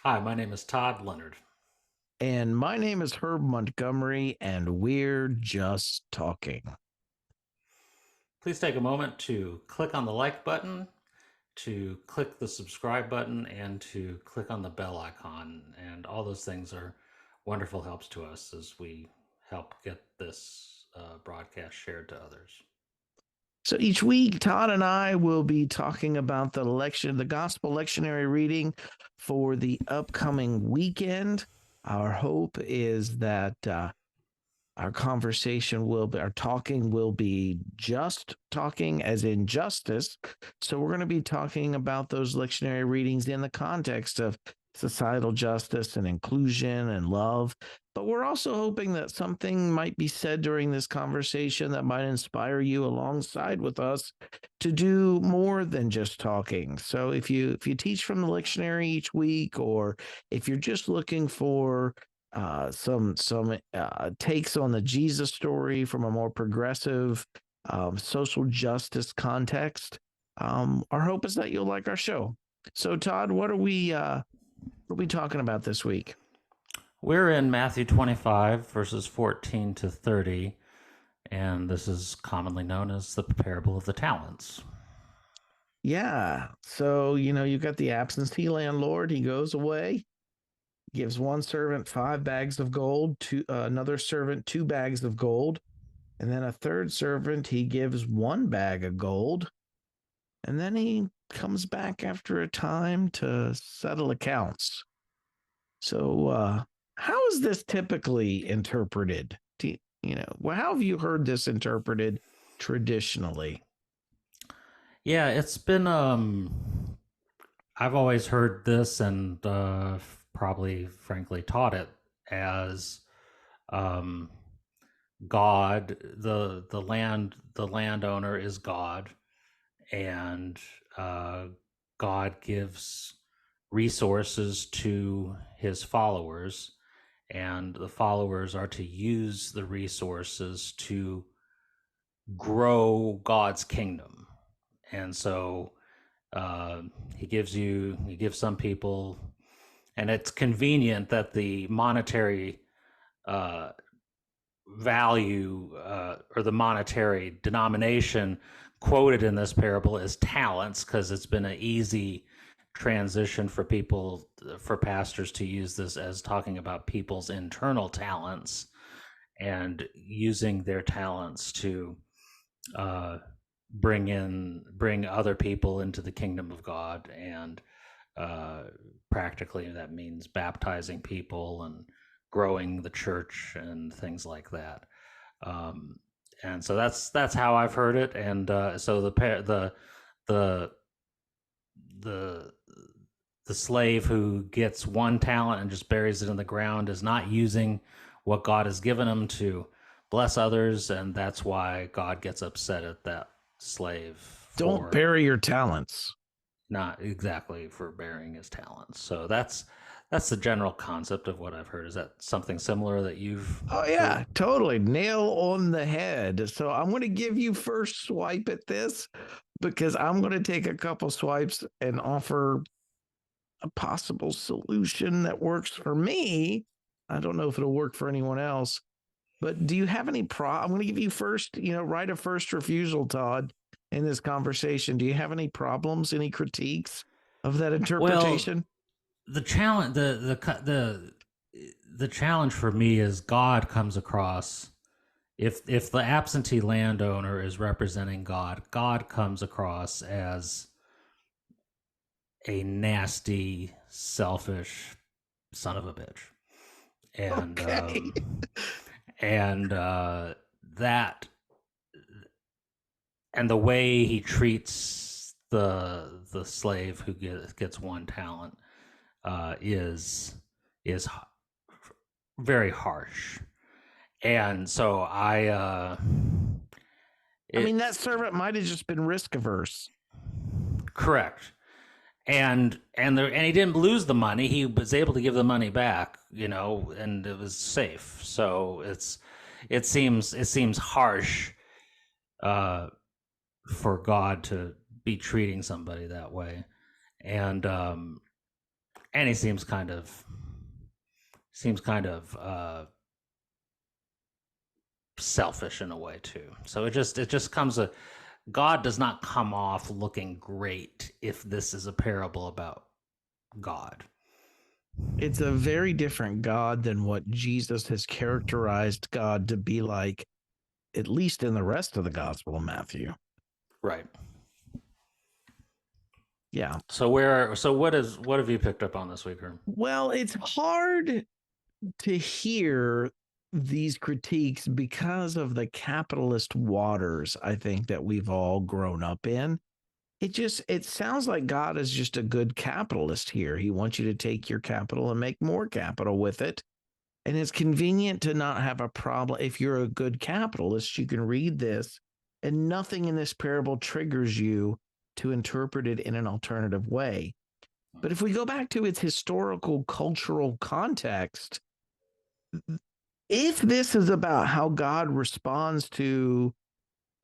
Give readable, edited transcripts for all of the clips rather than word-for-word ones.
Hi, my name is Todd Leonard. And my name is Herb Montgomery, and we're just talking. Please take a moment to click on the like button, to click the subscribe button, and to click on the bell icon. And all those things are wonderful helps to us as we help get this broadcast shared to others. So each week, Todd and I will be talking about the gospel lectionary reading for the upcoming weekend. Our hope is that our talking will be just talking, as in justice. So we're going to be talking about those lectionary readings in the context of societal justice and inclusion and love. But we're also hoping that something might be said during this conversation that might inspire you alongside with us to do more than just talking. So if you teach from the lectionary each week, or if you're just looking for some takes on the Jesus story from a more progressive social justice context. Our hope is that you'll like our show. So, Todd, what are we talking about this week? We're in Matthew 25, verses 14 to 30, and this is commonly known as the parable of the talents. Yeah. So, you've got the absentee landlord. He goes away, gives one servant 5 bags of gold, to another servant 2 bags of gold, and then a third servant he gives 1 bag of gold. And then he comes back after a time to settle accounts. So, how is this typically interpreted? Well, how have you heard this interpreted traditionally? Yeah, it's been I've always heard this and probably frankly taught it as um God, the landowner is God, and God gives resources to his followers, and the followers are to use the resources to grow God's kingdom. And so uh, he gives some people, and it's convenient that the monetary uh, value or the monetary denomination quoted in this parable is talents, because it's been an easy transition for people, for pastors to use this as talking about people's internal talents and using their talents to uh, bring other people into the kingdom of God. And practically that means baptizing people and growing the church and things like that. Um, and so that's how I've heard it. And so the the the slave who gets 1 talent and just buries it in the ground is not using what God has given him to bless others, and that's why God gets upset at that slave Don't for bury your talents. not exactly for burying his talents. So that's the general concept of what I've heard. Is that something similar that you've Oh, heard? yeah, totally. Nail on the head. So, I'm going to give you first swipe at this because I'm going to take a couple swipes and offer a possible solution that works for me. I don't know if it'll work for anyone else, but do you have any I'm going to give you first, right of first refusal, Todd, in this conversation. Do you have any problems, any critiques of that Well, interpretation? the challenge the challenge for me is God comes across, if the absentee landowner is representing God, God comes across as a nasty, selfish son of a bitch, and Okay. and that and the way he treats the slave who gets 1 talent is very harsh. And so I it mean, that servant might have just been risk averse. correct. And he didn't lose the money. He was able to give the money back, and it was safe. So it seems harsh uh, for God to be treating somebody that way. And And he seems kind of selfish in a way too. So it just comes a God does not come off looking great if this is a parable about God. It's a very different God than what Jesus has characterized God to be like, at least in the rest of the Gospel of Matthew. Right. Yeah. So what have you picked up on this week, Herm? Well, it's hard to hear these critiques because of the capitalist waters, I think, that we've all grown up in. It sounds like God is just a good capitalist here. He wants you to take your capital and make more capital with it. And it's convenient to not have a problem. If you're a good capitalist, you can read this and nothing in this parable triggers you to interpret it in an alternative way. But if we go back to its historical cultural context, if this is about how God responds to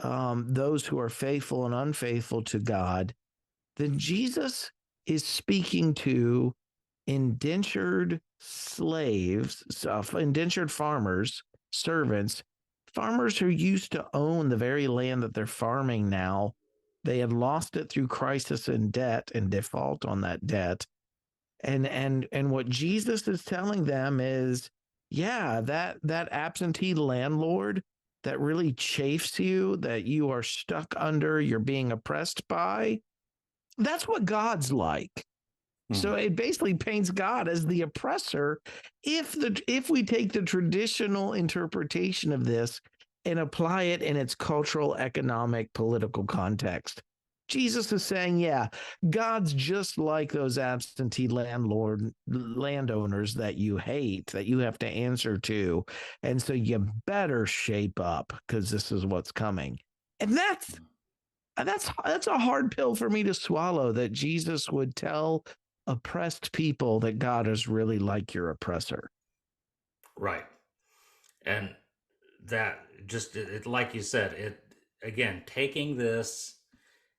those who are faithful and unfaithful to God, then Jesus is speaking to indentured slaves, indentured farmers, servants, farmers who used to own the very land that they're farming now. They had lost it through crisis and debt and default on that debt. And what Jesus is telling them is, yeah, that absentee landlord that really chafes you, that you are stuck under, you're being oppressed by, that's what God's like. So it basically paints God as the oppressor if we take the traditional interpretation of this and apply it in its cultural, economic, political context. Jesus is saying, yeah, God's just like those absentee landowners that you hate, that you have to answer to. And so you better shape up because this is what's coming. And that's a hard pill for me to swallow, that Jesus would tell oppressed people that God is really like your oppressor. Right. And that just like you said, it again taking this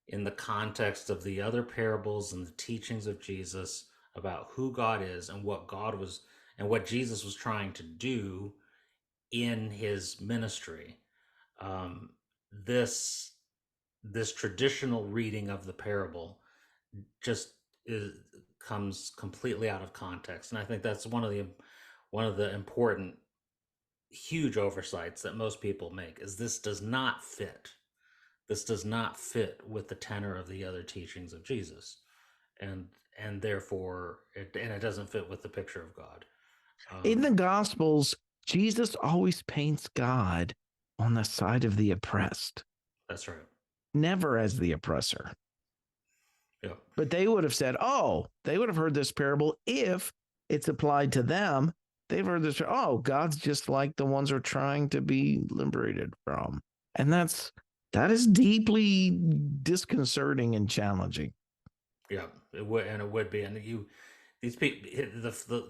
in the context of the other parables and the teachings of Jesus about who God is and what God was and what Jesus was trying to do in his ministry. Um, this this traditional reading of the parable just is, comes completely out of context, and I think that's one of the important huge oversights that most people make is this does not fit with the tenor of the other teachings of Jesus, and therefore it doesn't fit with the picture of God. In the um Gospels, Jesus always paints God on the side of the oppressed, that's right. never as the oppressor. Yep. But they would have said, oh, they would have heard this parable if it's applied to them. They've heard this, oh, God's just like the ones we're trying to be liberated from. And that is deeply disconcerting and challenging. Yeah, it would be, and these people,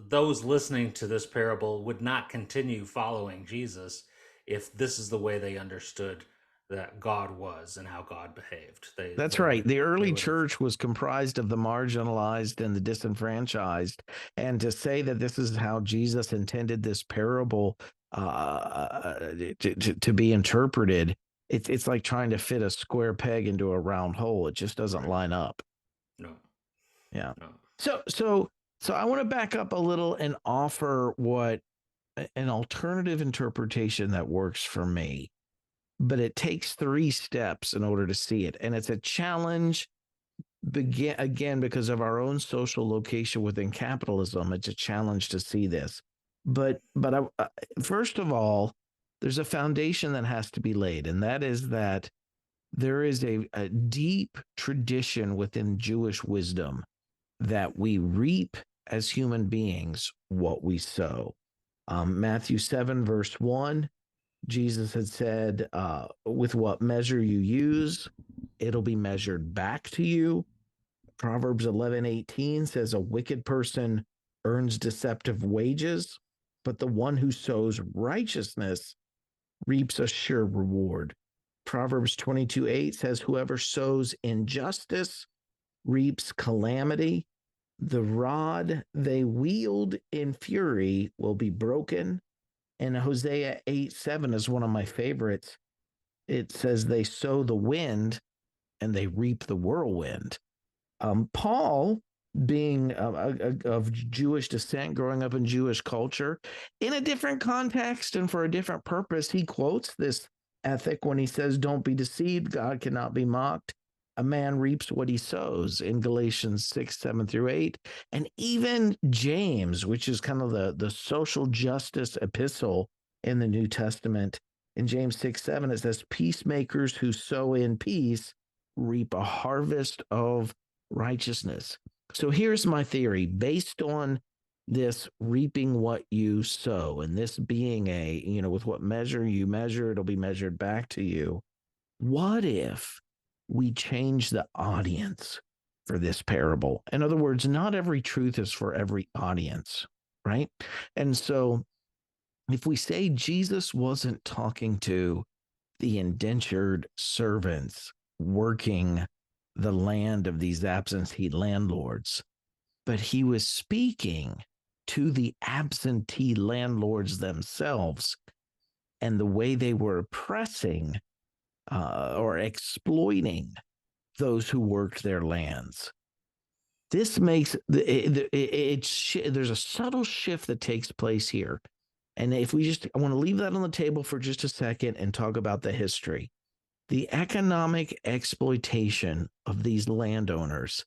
those listening to this parable would not continue following Jesus if this is the way they understood that God was and how God behaved. They That's they right. would The they early would have. church was comprised of the marginalized and the disenfranchised. And to say that this is how Jesus intended this parable to be interpreted, it's like trying to fit a square peg into a round hole. It just doesn't Right. line up. No. Yeah. No. So so so I want to back up a little and offer what an alternative interpretation that works for me. But it takes 3 steps in order to see it. And it's a challenge begin again because of our own social location within capitalism. It's a challenge to see this. But first of all, there's a foundation that has to be laid, and that is that there is a deep tradition within Jewish wisdom that we reap as human beings what we sow. Matthew 7, verse 1, Jesus had said, with what measure you use, it'll be measured back to you. Proverbs 11:18 says, a wicked person earns deceptive wages, but the one who sows righteousness reaps a sure reward. Proverbs 22:8 says, whoever sows injustice reaps calamity. The rod they wield in fury will be broken. And Hosea 8:7 is one of my favorites. It says they sow the wind and they reap the whirlwind. Paul, being of Jewish descent, growing up in Jewish culture, in a different context and for a different purpose, he quotes this ethic when he says, "Don't be deceived, God cannot be mocked. A man reaps what he sows," in Galatians 6:7-8. And even James, which is kind of the social justice epistle in the New Testament, in James 6:7, it says, "Peacemakers who sow in peace reap a harvest of righteousness." So here's my theory based on this reaping what you sow, and this being with what measure you measure, it'll be measured back to you. What if we change the audience for this parable? In other words, not every truth is for every audience, right? And so if we say Jesus wasn't talking to the indentured servants working the land of these absentee landlords, but he was speaking to the absentee landlords themselves and the way they were oppressing or exploiting those who worked their lands. This makes there's a subtle shift that takes place here. And I want to leave that on the table for just a second and talk about the history. The economic exploitation of these landowners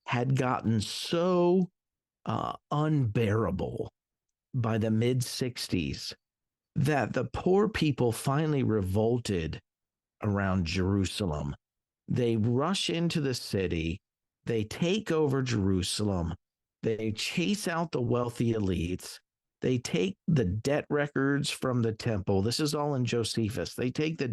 had gotten so unbearable by the mid 60s that the poor people finally revolted around Jerusalem. They rush into the city, they take over Jerusalem, they chase out the wealthy elites, they take the debt records from the temple. This is all in Josephus. They take the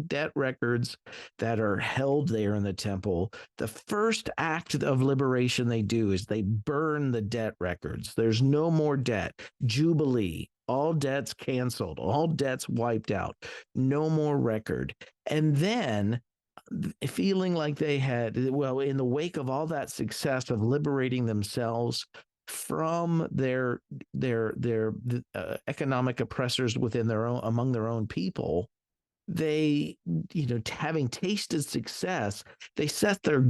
debt records that are held there in the temple. The first act of liberation they do is they burn the debt records. There's no more debt. Jubilee. All debts canceled. All debts wiped out. No more record. And then, feeling like they had, in the wake of all that success of liberating themselves from their economic oppressors among their own people, they, having tasted success, they set their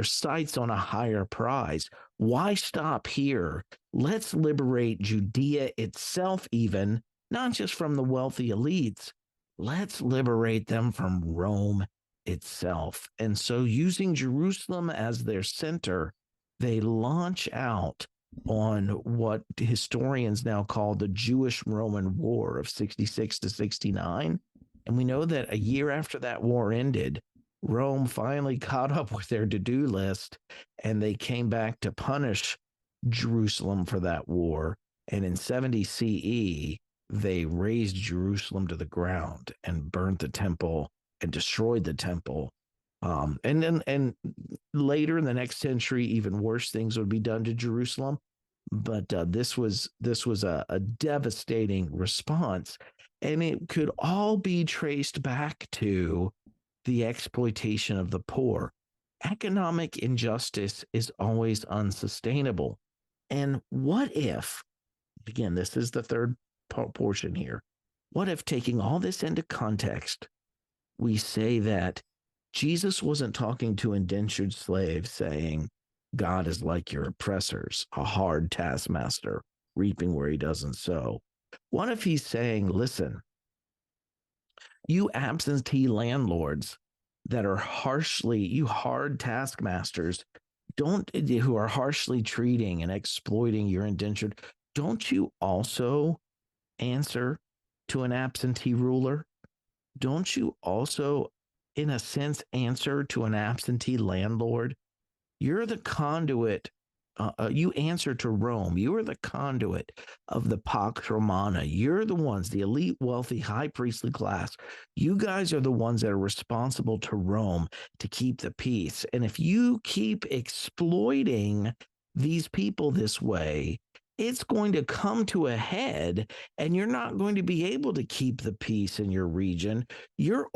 sights on a higher prize. Why stop here? Let's liberate Judea itself, even not just from the wealthy elites. Let's liberate them from Rome itself. And so, using Jerusalem as their center, they launch out on what historians now call the Jewish-Roman War of 66 to 69. And we know that a year after that war ended, Rome finally caught up with their to-do list, and they came back to punish Jerusalem for that war. And in 70 CE, they razed Jerusalem to the ground and burnt the temple and destroyed the temple. And later in the next century, even worse things would be done to Jerusalem. But this was a devastating response, and it could all be traced back to the exploitation of the poor. Economic injustice is always unsustainable. And what if, again, this is the third portion here, what if, taking all this into context, we say that Jesus wasn't talking to indentured slaves saying, God is like your oppressors, a hard taskmaster, reaping where he doesn't sow? What if he's saying, listen, you absentee landlords that are you hard taskmasters, who are harshly treating and exploiting your indentured, don't you also answer to an absentee ruler? Don't you also, in a sense, answer to an absentee landlord? You're the conduit. You answer to Rome. You are the conduit of the Pax Romana. You're the ones, the elite, wealthy, high priestly class. You guys are the ones that are responsible to Rome to keep the peace. And if you keep exploiting these people this way, it's going to come to a head, and you're not going to be able to keep the peace in your region. Your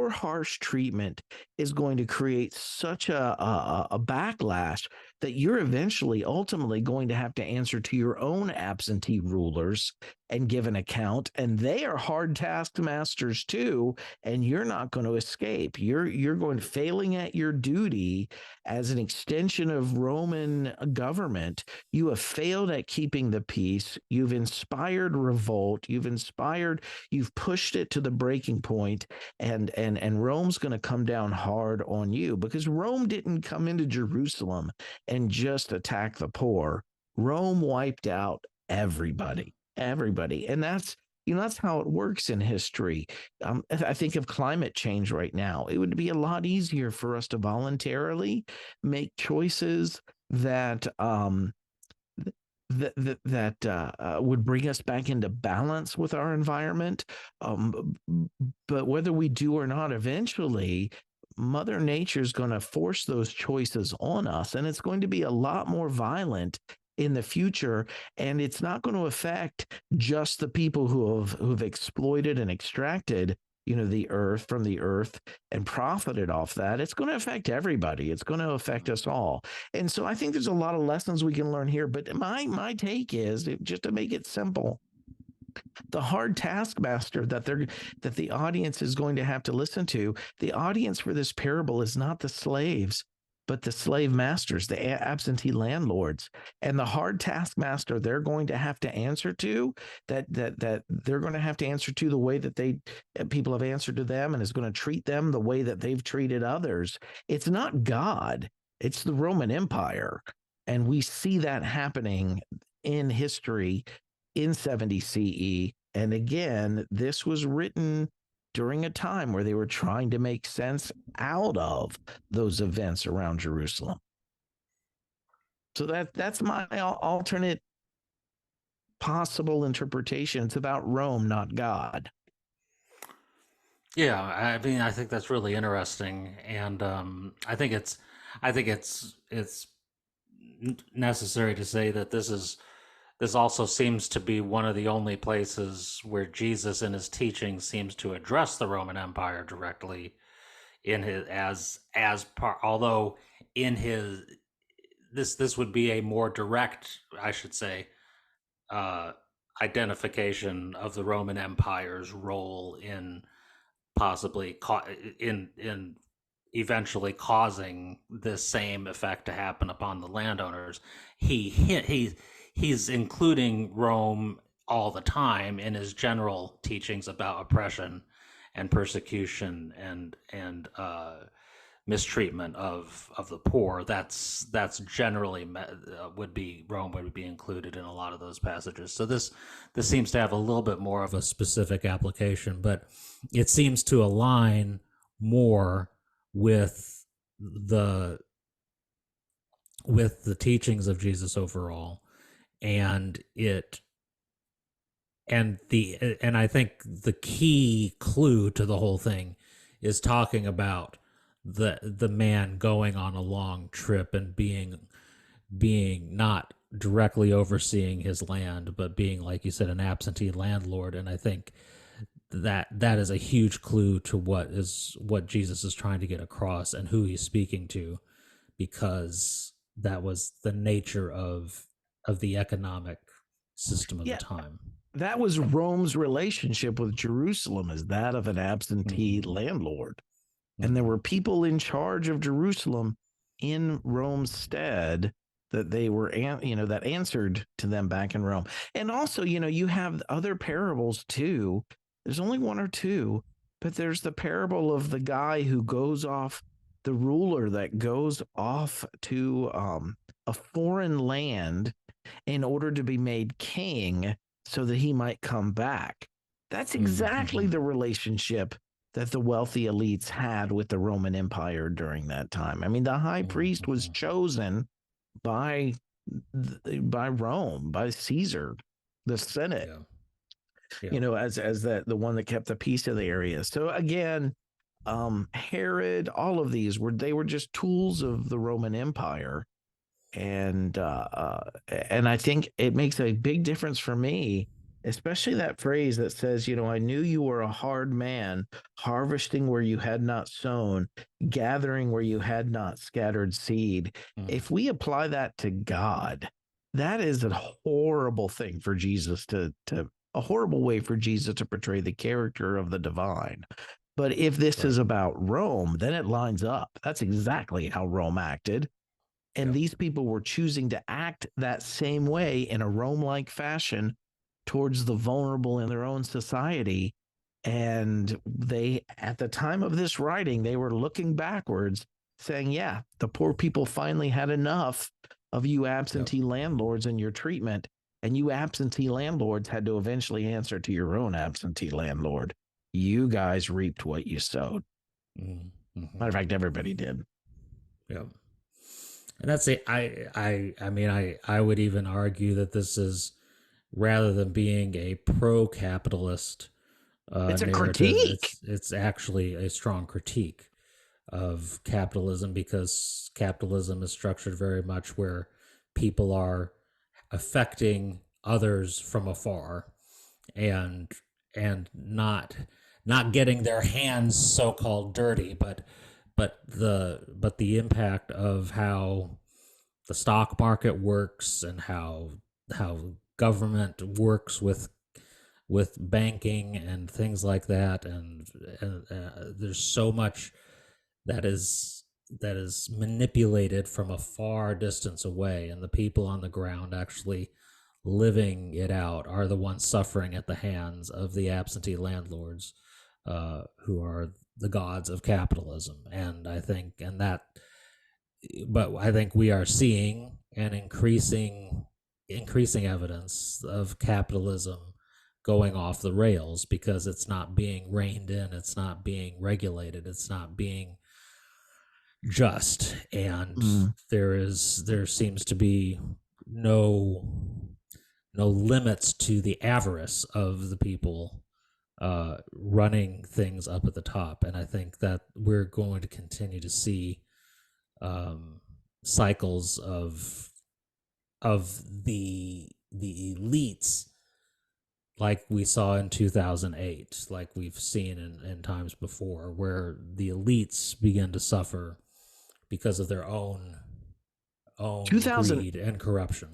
harsh treatment is going to create such a backlash that you're eventually, ultimately going to have to answer to your own absentee rulers and give an account. And they are hard taskmasters too. And you're not going to escape. You're going failing at your duty as an extension of Roman government. You have failed at keeping the peace. You've inspired revolt. You've pushed it to the breaking point, and Rome's going to come down hard on you, because Rome didn't come into Jerusalem and just attack the poor. Rome wiped out everybody, and that's how it works in history. I think of climate change right now. It would be a lot easier for us to voluntarily make choices that would bring us back into balance with our environment. But whether we do or not, eventually, Mother Nature is going to force those choices on us, and it's going to be a lot more violent in the future. And it's not going to affect just the people who've exploited and extracted the earth from the earth and profited off that. It's going to affect everybody. It's going to affect us all. And so I think there's a lot of lessons we can learn here. But my take is, just to make it simple, the hard taskmaster that the audience is going to have to listen to, the audience for this parable is not the slaves, but the slave masters, the absentee landlords. And the hard taskmaster they're going to have to answer to, that they're going to have to answer to the way that people have answered to them, and is going to treat them the way that they've treated others. It's not God, it's the Roman Empire. And we see that happening in history in 70 CE. And again, this was written during a time where they were trying to make sense out of those events around Jerusalem. So that's my alternate possible interpretation. It's about Rome, not God. Yeah, I mean, I think that's really interesting, and I think it's necessary to say that this also seems to be one of the only places where Jesus in his teaching seems to address the Roman Empire directly in his as part. Although in his this would be a more direct, I should say, uh, identification of the Roman Empire's role in possibly in eventually causing this same effect to happen upon the landowners. He's including Rome all the time in his general teachings about oppression and persecution and mistreatment of the poor. That's generally would be Rome would be included in a lot of those passages. So this seems to have a little bit more of a specific application, but it seems to align more with the teachings of Jesus overall, and I think the key clue to the whole thing is talking about the man going on a long trip and being not directly overseeing his land, but being, like you said, an absentee landlord. And I think that is a huge clue to what Jesus is trying to get across and who he's speaking to, because that was the nature of the economic system of the Yeah, time. that was Rome's relationship with Jerusalem, as that of an absentee Mm-hmm. landlord. And there Mm-hmm. were people in charge of Jerusalem in Rome's stead, that they were, that answered to them back in Rome. And also, you have other parables too. There's only one or two, but there's the parable of the guy who goes off, the ruler that goes off to a foreign land in order to be made king so that he might come back. That's exactly Mm-hmm. the relationship that the wealthy elites had with the Roman Empire during that time. I mean, the high priest was Mm-hmm. chosen by Rome, by Caesar, the Senate, Yeah. Yeah. as the one that kept the peace of the area. So again, Herod, all of these were just tools of the Roman Empire. And I think it makes a big difference for me especially that phrase that says, I knew you were a hard man, harvesting where you had not sown, gathering where you had not scattered seed. Mm, If we apply that to God, that is a horrible thing for Jesus to a horrible way for Jesus to portray the character of the divine. But if this right. is about Rome, then it lines up. That's exactly how Rome acted. And Yep. these people were choosing to act that same way in a Rome like fashion towards the vulnerable in their own society. And they, at the time of this writing, they were looking backwards, saying, yeah, the poor people finally had enough of you Yep. absentee landlords and your treatment. And you absentee landlords had to eventually answer to your own absentee landlord. You guys reaped what you sowed. Mm, Matter of hmm. fact, everybody did. Yep. And that's it. I mean, I would even argue that this is, rather than being a pro-capitalist It's a narrative, critique. it's actually a strong critique of capitalism, because capitalism is structured very much where people are affecting others from afar, and not getting their hands so-called dirty, but the impact of how the stock market works, and how government works with banking and things like that, and there's so much that is manipulated from a far distance away, and the people on the ground actually living it out are the ones suffering at the hands of the absentee landlords, who are the gods of capitalism. And I think, and that, but I think we are seeing an increasing evidence of capitalism going off the rails, because it's not being reined in, it's not being regulated, it's not being just, and Mm. there seems to be no no limits to the avarice of the people running things up at the top. And I think that we're going to continue to see um, cycles of the elites, like we saw in 2008, like we've seen in times before, where the elites begin to suffer because of their own 2000 greed and corruption.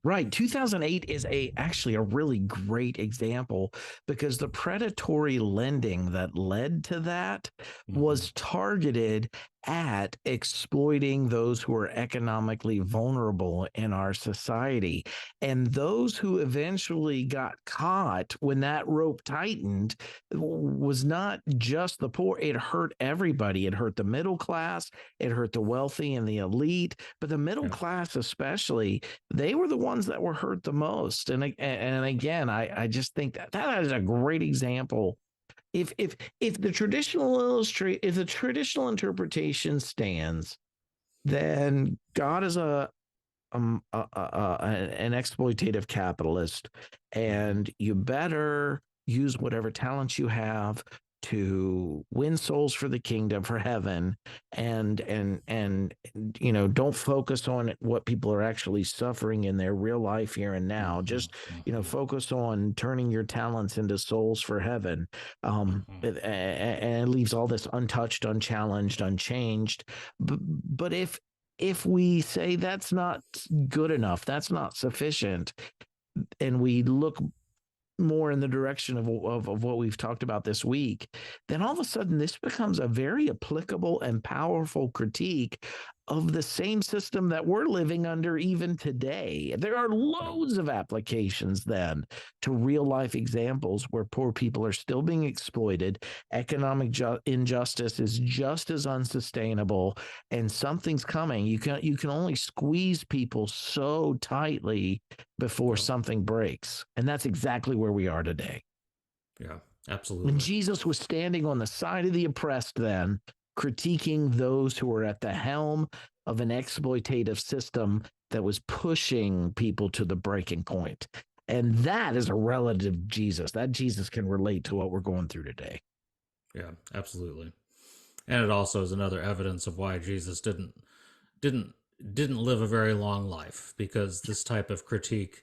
Right. 2008 is actually a really great example because the predatory lending that led to that Mm-hmm. was targeted at exploiting those who are economically vulnerable in our society. And those who eventually got caught when that rope tightened was not just the poor, it hurt everybody. It hurt the middle class, it hurt the wealthy and the elite, but the middle Yeah. class especially, they were the ones that were hurt the most. And again, I just think that is a great example. If the traditional if the traditional interpretation stands, then God is an exploitative capitalist, Mm-hmm. and you better use whatever talents you have to win souls for the kingdom, for heaven, and don't focus on what people are actually suffering in their real life here and now. Mm-hmm. Just Mm-hmm. focus on turning your talents into souls for heaven. And it leaves all this untouched, unchallenged, unchanged. But if we say that's not good enough, that's not sufficient, and we look more in the direction of what we've talked about this week, then all of a sudden this becomes a very applicable and powerful critique of the same system that we're living under even today. There are Yep. loads of applications then to real life examples where poor people are still being exploited. Economic injustice is just as unsustainable, and something's coming. You can only squeeze people so tightly before Yep. something breaks. And that's exactly where we are today. Yeah. And Absolutely. Jesus was standing on the side of the oppressed then, critiquing those who were at the helm of an exploitative system that was pushing people to the breaking point. And that is a relative Jesus. That Jesus can relate to what we're going through today. Yeah. Absolutely. And it also is another evidence of why Jesus didn't didn't live a very long life, because this type of critique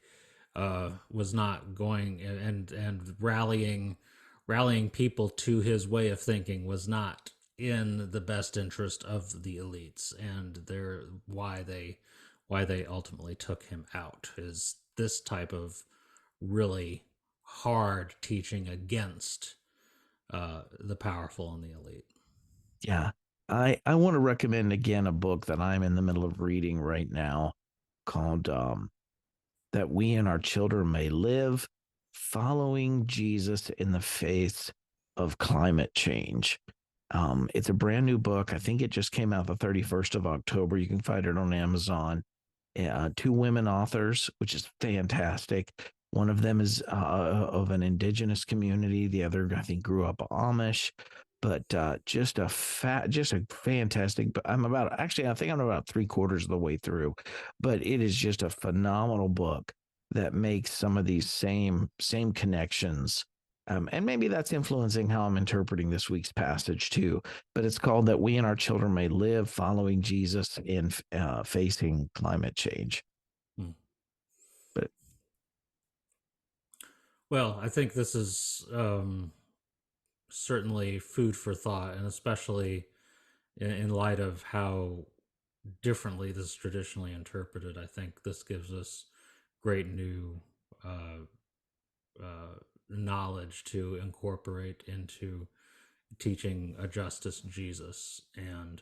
was not going, and rallying people to his way of thinking was not in the best interest of the elites, and they're why they ultimately took him out is this type of really hard teaching against the powerful and the elite. Yeah. I want to recommend again a book that I'm in the middle of reading right now called That We and Our Children May Live, Following Jesus in the Face of Climate Change. It's a brand new book. I think it just came out the 31st of October. You can find it on Amazon. Two women authors, which is fantastic. One of them is of an indigenous community. The other, I think, grew up Amish. But just a fantastic. But I think I'm about three-quarters of the way through. But it is just a phenomenal book that makes some of these same connections. And maybe that's influencing how I'm interpreting this week's passage too. But it's called That We and Our Children May Live, Following Jesus in Facing Climate Change. Hmm. But Well, I think this is certainly food for thought, and especially in light of how differently this is traditionally interpreted. I think this gives us great new uh, knowledge to incorporate into teaching a justice Jesus. And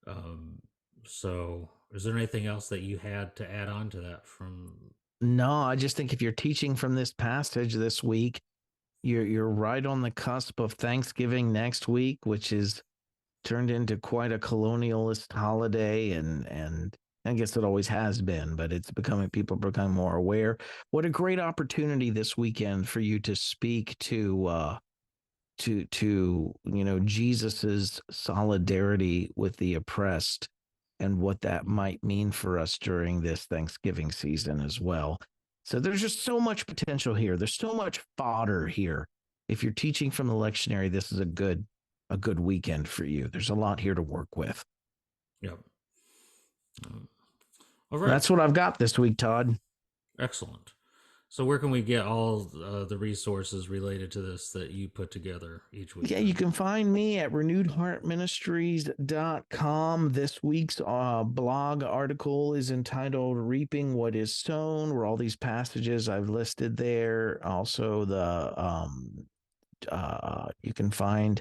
um, so, is there anything else that you had to add on to that from? no, I just think if you're teaching from this passage this week, you're right on the cusp of Thanksgiving next week, which is turned into quite a colonialist holiday, and I guess it always has been, but it's becoming people become more aware. What a great opportunity this weekend for you to speak to Jesus's solidarity with the oppressed and what that Mm, might mean for us during this Thanksgiving season as well. So there's just so much potential here. There's so much fodder here. If you're teaching from the lectionary, this is a good weekend for you. There's a lot here to work with. yep. Um, all right. That's what I've got this week, Todd. Excellent. So, where can we get all the resources related to this that you put together each week? Yeah, you Then. can find me at renewedheartministries.com. This week's blog article is entitled Reaping What Is Sown, where all these passages I've listed there. Also, you can find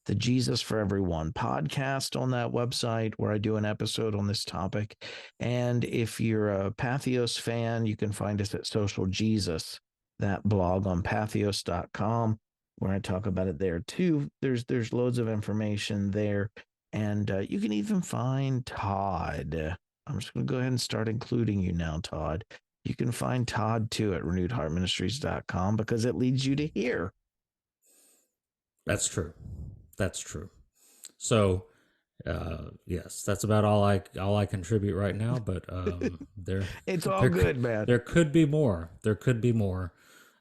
the Jesus for Everyone podcast on that website where I do an episode on this topic. And if you're a Pathos fan, you can find us at Social Jesus, that blog on pathos.com where I talk about it there too. There's loads of information there. And you can even find Todd. I'm just going to go ahead and start including you now, Todd. You can find Todd too at renewedheartministries.com because it leads you to here. That's true. That's true. So, yes, that's about all I contribute right now. But It's all there good, man. there could be more. There could be more.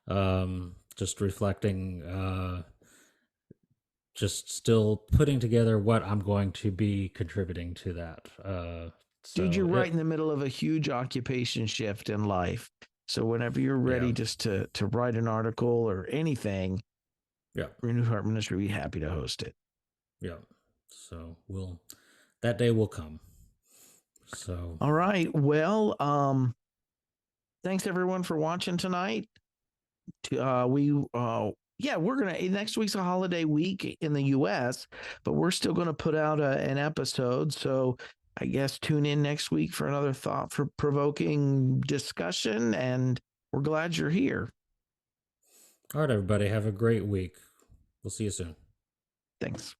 Just reflecting. Just still putting together what I'm going to be contributing to that. Dude, you're So right it. in the middle of a huge occupation shift in life. So whenever you're Yeah. ready just to write an article or anything, Yeah. Renewed Heart Ministry will be happy to host it. Yeah. So that day will come. So All right. Well, thanks everyone for watching tonight. We're gonna next week's a holiday week in the US, but we're still gonna put out an episode. So I guess tune in next week for another thought for provoking discussion, and we're glad you're here. all right, everybody, have a great week. We'll see you soon. Thanks.